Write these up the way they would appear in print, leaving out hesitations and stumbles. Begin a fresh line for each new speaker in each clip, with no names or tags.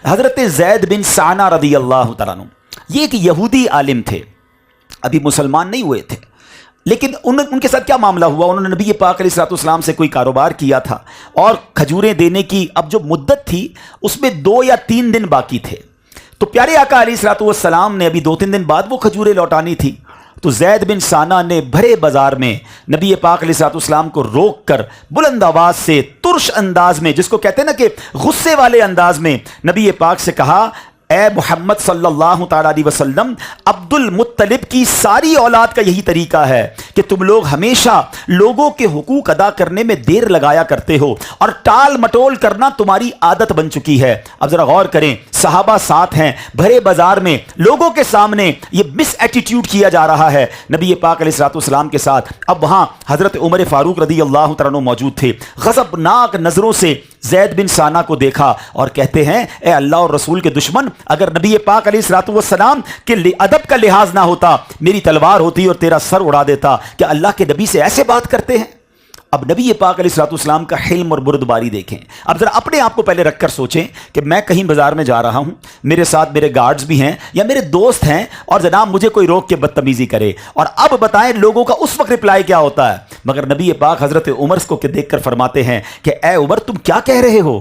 हज़रत ज़ैद बिन साना रदी अल्लाह तआला अन्हु, ये एक यहूदी आलिम थे, अभी मुसलमान नहीं हुए थे, लेकिन उनके साथ क्या मामला हुआ, उन्होंने नबी पाक अलैहिस्सलाम से कोई कारोबार किया था और खजूरें देने की अब जो मुद्दत थी उसमें 2 या 3 दिन बाकी थे। तो प्यारे आका अलैहिस्सलाम ने अभी 2-3 दिन बाद वो खजूरें लौटानी थी। तो ज़ैद बिन साना ने भरे बाजार में नबी पाक अलैहिस्सलाम को रोक कर बुलंद आवाज से तुर्श अंदाज में, जिसको कहते हैं ना कि गुस्से वाले अंदाज में, नबी पाक से कहा, ए मोहम्मद सल्लल्लाहु तआला अलैहि वसल्लम, अब्दुल मुत्तलिब की सारी औलाद का यही तरीका है कि तुम लोग हमेशा लोगों के हुकूक अदा करने में देर लगाया करते हो और टाल मटोल करना तुम्हारी आदत बन चुकी है। अब जरा गौर करें, सहाबा साथ हैं, भरे बाजार में लोगों के सामने ये मिस एटीट्यूड किया जा रहा है नबी पाक अलैहिस्सलाम के साथ। अब वहां हजरत उमर फारूक रदी अल्लाह तआला अन्हु मौजूद थे। गज़बनाक नजरों से ज़ैद बिन साना को देखा और कहते हैं, ए अल्लाह और रसूल के दुश्मन, अगर नबी पाक अलैहिस्सलाम के अदब का लिहाज ना होता, मेरी तलवार होती और तेरा सर उड़ा देता। क्या अल्लाह के नबी से ऐसे बात करते हैं? अब नबी पाक अलैहिस्सलाम का हिल्म और बुर्दबारी देखें। अब जरा अपने आप को पहले रखकर सोचें कि मैं कहीं बाजार में जा रहा हूं, मेरे साथ मेरे गार्ड्स भी हैं या मेरे दोस्त हैं, और जनाब मुझे कोई रोक के बदतमीजी करे, और अब बताएं लोगों का उस वक्त रिप्लाई क्या होता है। मगर नबी पाक हजरत उमर को देखकर फरमाते हैं कि ए उमर, तुम क्या कह रहे हो?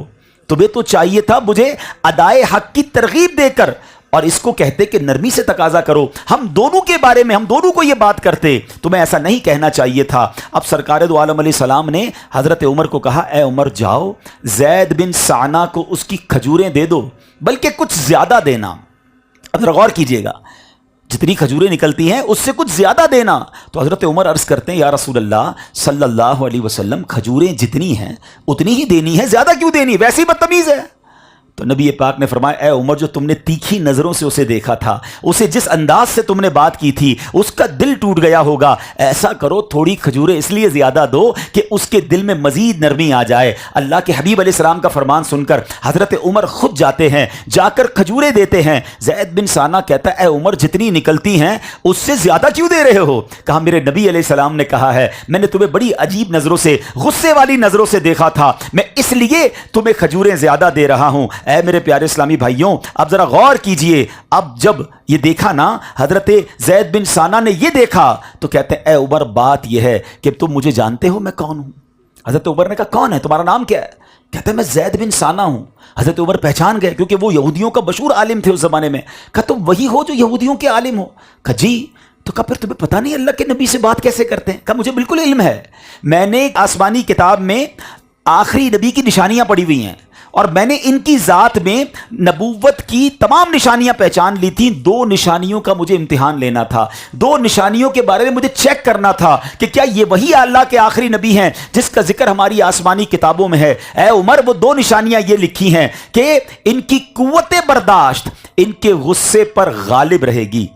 तुम्हें तो चाहिए था मुझे अदाए हक की तरगीब देकर, और इसको कहते कि नरमी से तकाजा करो, हम दोनों के बारे में, हम दोनों को ये बात करते, तुम्हें ऐसा नहीं कहना चाहिए था। अब सरकार दो आलम अलैहिस्सलाम ने हजरत उमर को कहा, ए उमर, जाओ ज़ैद बिन साना को उसकी खजूरें दे दो, बल्कि कुछ ज्यादा देना। अब जरा गौर कीजिएगा, जितनी खजूरें निकलती हैं उससे कुछ ज्यादा देना। तो हजरत उमर अर्ज करते हैं, या रसूल अल्लाह सल्लल्लाहु अलैहि वसल्लम, खजूरें जितनी हैं उतनी ही देनी है, ज्यादा क्यों देनी, वैसे ही बदतमीज है। तो नबी पाक ने फरमाया, ए उमर, जो तुमने तीखी नजरों से उसे देखा था, उसे जिस अंदाज से तुमने बात की थी, उसका दिल टूट गया होगा। ऐसा करो, थोड़ी खजूरें इसलिए ज्यादा दो कि उसके दिल में मजीद नरमी आ जाए। अल्लाह के हबीब अलैहिस्सलाम का फरमान सुनकर हजरत उमर खुद जाते हैं, जाकर खजूरें देते हैं। ज़ैद बिन साना कहता है, ए उमर, जितनी निकलती हैं उससे ज्यादा क्यों दे रहे हो? कहा, मेरे नबी अलैहिस्सलाम ने कहा है, मैंने तुम्हें बड़ी अजीब नजरों से, गुस्से वाली नजरों से देखा था, मैं इसलिए तुम्हें खजूरें ज्यादा दे रहा हूं। ऐ मेरे प्यारे इस्लामी भाइयों, अब जरा गौर कीजिए, अब जब ये देखा ना, हजरत ज़ैद बिन साना ने ये देखा तो कहते हैं, ए उमर, बात ये है कि तुम मुझे जानते हो मैं कौन हूं? हजरत उमर ने कहा, कौन है, तुम्हारा नाम क्या है? कहते हैं, मैं ज़ैद बिन साना हूं। हजरत उमर पहचान गए, क्योंकि वो यहूदियों का मशहूर आलिम थे उस जमाने में। कहा, तुम वही हो जो यहूदियों के आलिम हो? कहा, जी। तो कहा, फिर तुम्हें पता नहीं अल्लाह के नबी से बात कैसे करते हैं? कहा, मुझे बिल्कुल इल्म है, मैंने आसमानी किताब में आखिरी नबी की निशानियां पढ़ी हुई हैं और मैंने इनकी ज़ात में नबूवत की तमाम निशानियां पहचान ली थी। 2 निशानियों का मुझे इम्तिहान लेना था, 2 निशानियों के बारे में मुझे चेक करना था कि क्या ये वही अल्लाह के आखिरी नबी हैं जिसका जिक्र हमारी आसमानी किताबों में है। ए उमर, वो 2 निशानियां ये लिखी हैं कि इनकी कुव्वत बर्दाश्त इनके गुस्से पर गालिब रहेगी,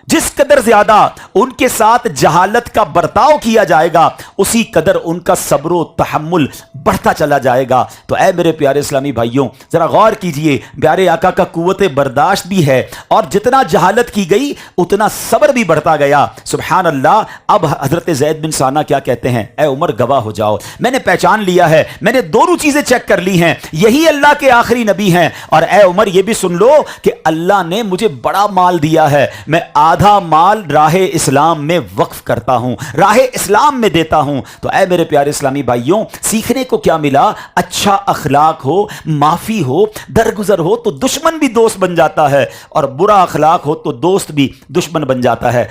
जिस कदर ज्यादा उनके साथ जहालत का बर्ताव किया जाएगा उसी कदर उनका सब्र तहम्मुल बढ़ता चला जाएगा। तो ऐ मेरे प्यारे इस्लामी भाइयों, जरा गौर कीजिए, प्यारे आका का कुव्वत बर्दाश्त भी है और जितना जहालत की गई उतना सब्र भी बढ़ता गया। सुभान अल्लाह। अब हजरत ज़ैद बिन साना क्या कहते हैं, ऐ उमर, गवाह हो जाओ, मैंने पहचान लिया है, मैंने दोनों चीजें चेक कर ली हैं, यही अल्लाह के आखिरी नबी हैं। और ऐ उमर, ये भी सुन लो कि अल्लाह ने मुझे बड़ा माल दिया है, मैं आधा माल राहे इस्लाम में वक्फ करता हूं, राहे इस्लाम में देता हूं। तो ऐ मेरे प्यारे इस्लामी भाइयों, सीखने को क्या मिला? अच्छा अखलाक हो, माफी हो, दरगुजर हो तो दुश्मन भी दोस्त बन जाता है, और बुरा अखलाक हो तो दोस्त भी दुश्मन बन जाता है।